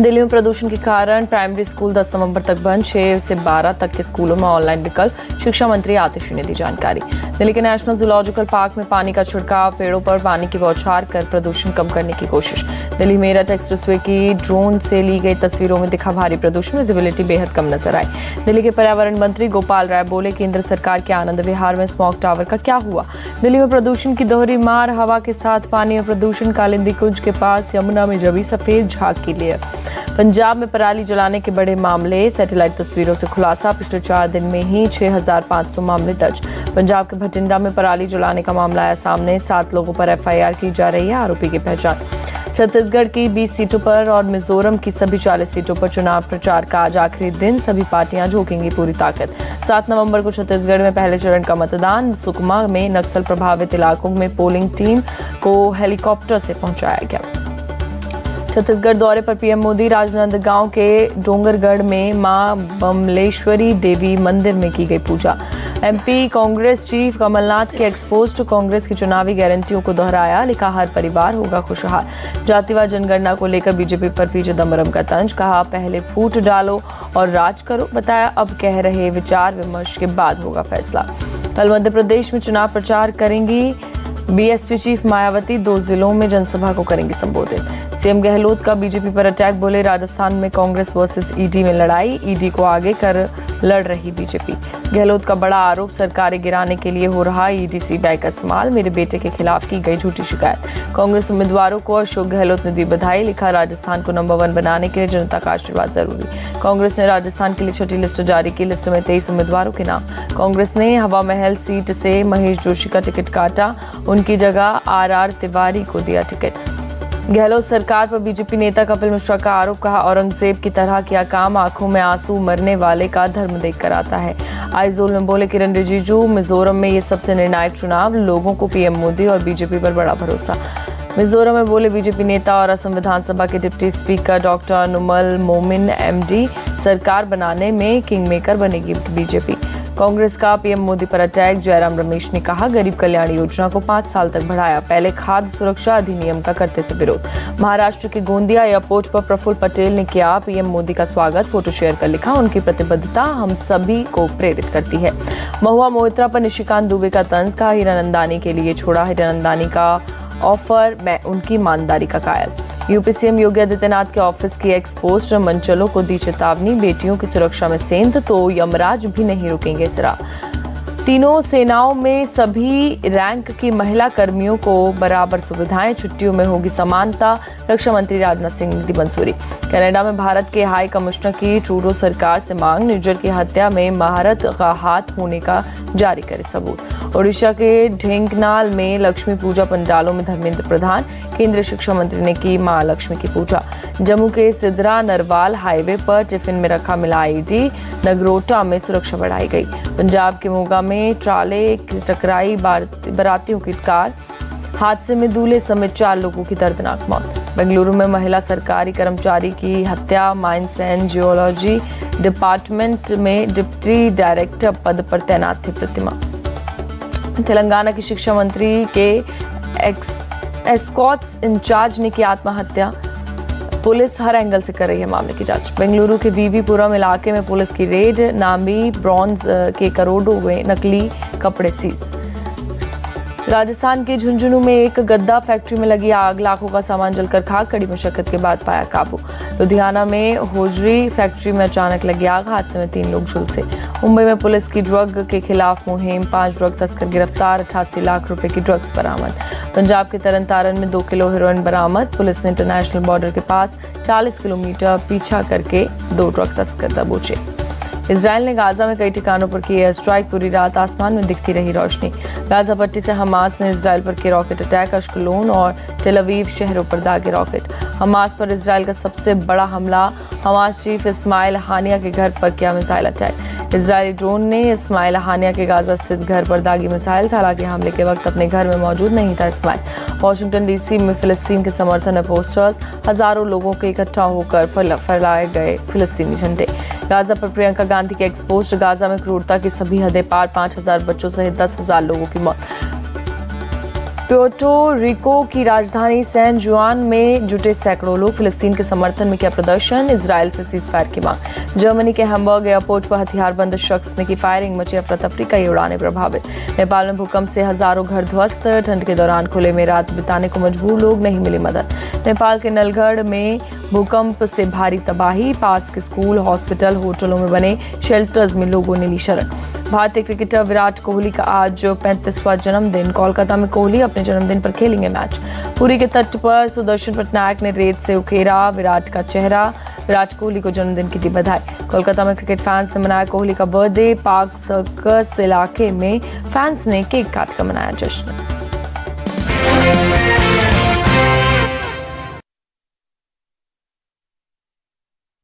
दिल्ली में प्रदूषण के कारण प्राइमरी स्कूल 10 नवंबर तक बंद। 6 से 12 तक के स्कूलों में ऑनलाइन विकल्प। शिक्षा मंत्री आतिशी ने दी जानकारी। दिल्ली के नेशनल जूलॉजिकल पार्क में पानी का छिड़काव, पेड़ों पर पानी की बौछार कर प्रदूषण कम करने की कोशिश। दिल्ली मेरठ एक्सप्रेसवे की ड्रोन से ली गई तस्वीरों में दिखा भारी प्रदूषण। विजिबिलिटी बेहद कम नजर आई। दिल्ली के पर्यावरण मंत्री गोपाल राय बोले, केंद्र सरकार के आनंद विहार में स्मॉग टावर का क्या हुआ। दिल्ली में प्रदूषण की दोहरी मार, हवा के साथ पानी में प्रदूषण। कालिंदी कुंज के पास यमुना में जमी सफेद झाग की लेयर। पंजाब में पराली जलाने के बड़े मामले, सैटेलाइट तस्वीरों से खुलासा। पिछले 4 दिन में ही 6500 मामले दर्ज। पंजाब के भटिंडा में पराली जलाने का मामला आया सामने। 7 लोगों पर FIR की जा रही है, आरोपी की पहचान। छत्तीसगढ़ की 20 सीटों पर और मिजोरम की सभी 40 सीटों पर चुनाव प्रचार का आज आखिरी दिन। सभी पार्टियां झोंकेंगी पूरी ताकत। 7 नवंबर को छत्तीसगढ़ में पहले चरण का मतदान। सुकमा में नक्सल प्रभावित इलाकों में पोलिंग टीम को हेलीकॉप्टर से पहुंचाया गया। छत्तीसगढ़ दौरे पर पीएम मोदी। राजनांदगांव के डोंगरगढ़ में मां बमलेश्वरी देवी मंदिर में की गई पूजा। MP कांग्रेस चीफ कमलनाथ के एक्सपोज्ड कांग्रेस की चुनावी गारंटियों को दोहराया। लिखा, हर परिवार होगा खुशहाल। जातिवाद जनगणना को लेकर बीजेपी पर पी चिदम्बरम का तंज। कहा, पहले फूट डालो और राज करो। बताया, अब कह रहे विचार विमर्श के बाद होगा फैसला। कल मध्य प्रदेश में चुनाव प्रचार करेंगी BSP चीफ मायावती। 2 जिलों में जनसभा को करेंगे संबोधित। सीएम गहलोत का बीजेपी पर अटैक। बोले, राजस्थान में कांग्रेस वर्सेस ED में लड़ाई। ED को आगे कर लड़ रही बीजेपी। गहलोत का बड़ा आरोप, सरकारें गिराने के लिए हो रहा EDC बैग का इस्तेमाल। मेरे बेटे के खिलाफ की गई झूठी शिकायत। कांग्रेस उम्मीदवारों को अशोक गहलोत ने दी बधाई। लिखा, राजस्थान को नंबर 1 बनाने के लिए जनता का आशीर्वाद जरूरी। कांग्रेस ने राजस्थान के लिए छठी लिस्ट जारी की। लिस्ट में 23 उम्मीदवारों के नाम। कांग्रेस ने हवा महल सीट से महेश जोशी का टिकट काटा। उनकी जगह RR तिवारी को दिया टिकट। गहलोत सरकार पर बीजेपी नेता कपिल मिश्रा का आरोप। कहा, औरंगजेब की तरह किया काम। आंखों में आंसू मरने वाले का धर्म देखकर आता है। आइजोल में बोले किरण रिजिजू, मिजोरम में ये सबसे निर्णायक चुनाव। लोगों को PM मोदी और बीजेपी पर बड़ा भरोसा। मिजोरम में बोले बीजेपी नेता और असम विधानसभा के डिप्टी स्पीकर डॉक्टर नुमल मोमिन MD। सरकार बनाने में किंग मेकर बनेगी बीजेपी। कांग्रेस का PM मोदी पर अटैक। जयराम रमेश ने कहा, गरीब कल्याण योजना को 5 साल तक बढ़ाया। पहले खाद्य सुरक्षा अधिनियम का करते थे विरोध। महाराष्ट्र के गोंदिया एयरपोर्ट पर प्रफुल्ल पटेल ने किया PM मोदी का स्वागत। फोटो शेयर कर लिखा, उनकी प्रतिबद्धता हम सभी को प्रेरित करती है। महुआ मोहित्रा पर निशिकांत दुबे का तंज। कहा, हीरानंदानी के लिए छोड़ा हीरानंदानी का ऑफर, मैं उनकी ईमानदारी का कायल। UP CM योगी आदित्यनाथ के ऑफिस की एक्सपोस्ट। मंचलों को दी चेतावनी, बेटियों की सुरक्षा में सेंध तो यमराज भी नहीं रुकेंगे जरा। तीनों सेनाओं में सभी रैंक की महिला कर्मियों को बराबर सुविधाएं। छुट्टियों में होगी समानता। रक्षा मंत्री राजनाथ सिंह ने दी मंजूरी। कनाडा में भारत के हाई कमिश्नर की ट्रूडो सरकार से मांग। निर्जर की हत्या में भारत का हाथ होने का जारी करे सबूत। ओडिशा के ढेंकनाल में लक्ष्मी पूजा पंडालों में धर्मेंद्र प्रधान। केंद्रीय शिक्षा मंत्री ने की मां लक्ष्मी की पूजा। जम्मू के सिद्रा नरवाल हाईवे पर टिफिन में रखा मिला IED। नगरोटा में सुरक्षा बढ़ाई गई। पंजाब के मोगा में ट्राले टकराई बारातियों की कार। हादसे में दूल्हे समेत 4 लोगों की दर्दनाक मौत। बेंगलुरु में महिला सरकारी कर्मचारी की हत्या। माइंस एंड जियोलॉजी डिपार्टमेंट में डिप्टी डायरेक्टर पद पर तैनात थे प्रतिमा। तेलंगाना की शिक्षा मंत्री के एस्कॉट्स इंचार्ज ने की आत्महत्या। पुलिस हर एंगल से कर रही है मामले की जांच। बेंगलुरु के VV पुरम इलाके में पुलिस की रेड। नामी ब्रॉन्ज के करोड़ों में नकली कपड़े सीज। राजस्थान के झुंझुनू में एक गद्दा फैक्ट्री में लगी आग। लाखों का सामान जलकर खाक। कड़ी मशक्कत के बाद पाया काबू। लुधियाना में होजरी फैक्ट्री में अचानक लगी आग। हादसे में 3 लोग झुलसे। मुंबई में पुलिस की ड्रग के खिलाफ मुहिम। 5 ड्रग तस्कर गिरफ्तार। 88 लाख रुपए की ड्रग्स बरामद। पंजाब के तरन तारन में 2 किलो हेरोइन बरामद। पुलिस ने इंटरनेशनल बॉर्डर के पास 40 किलोमीटर पीछा करके 2 ड्रग तस्कर दबोचे। इजराइल ने गाजा में कई ठिकानों पर की एयर स्ट्राइक। पूरी रात आसमान में दिखती रही रोशनी। गाजा पट्टी से हमास ने इजराइल पर किए रॉकेट अटैक। अश्कलोन और टेल अवीव शहरों पर दागे रॉकेट। हमास पर इजराइल का सबसे बड़ा हमला। हमास चीफ इस्माइल हानिया के घर पर किया मिसाइल अटैक। इजरायली ड्रोन ने इस्माइल हानिया के गाजा स्थित घर पर दागी मिसाइल। हालांकि हमले के वक्त अपने घर में मौजूद नहीं था इस्माइल। वॉशिंगटन DC में फिलिस्तीन के समर्थन में पोस्टर्स। हजारों लोगों के इकट्ठा होकर फैलाए गए फिलिस्तीनी झंडे। गाजा पर प्रियंका गांधी के एक्सपोस्ट। गाजा में क्रूरता की सभी हदें पार। 5000 बच्चों सहित 10,000 लोगों की मौत। प्यूर्टो रिको की राजधानी सैन जुआन में जुटे सैकड़ों लोग। फिलिस्तीन के समर्थन में किया प्रदर्शन, इजराइल से सीजफायर की मांग। जर्मनी के हैम्बर्ग एयरपोर्ट पर हथियारबंद शख्स ने की फायरिंग, मची अफरा तफरी, कई उड़ानें प्रभावित। नेपाल में भूकंप से हजारों घर ध्वस्त, ठंड के दौरान खुले में रात बिताने को मजबूर लोग, नहीं मिली मदद। नेपाल के नलगढ़ में भूकंप से भारी तबाही, पास के स्कूल, हॉस्पिटल, होटलों में बने शेल्टर्स में लोगों ने ली शरण। भारतीय क्रिकेटर विराट कोहली का आज 35वां जन्मदिन। कोलकाता में कोहली अपने जन्मदिन पर खेलेंगे मैच। पुरी के तट पर सुदर्शन पटनायक ने रेत से उकेरा विराट का चेहरा। विराट कोहली को जन्मदिन की दी बधाई। कोलकाता में क्रिकेट फैंस ने मनाया कोहली का बर्थडे। पार्क सर्कस इलाके में फैंस ने केक काट कर मनाया जश्न।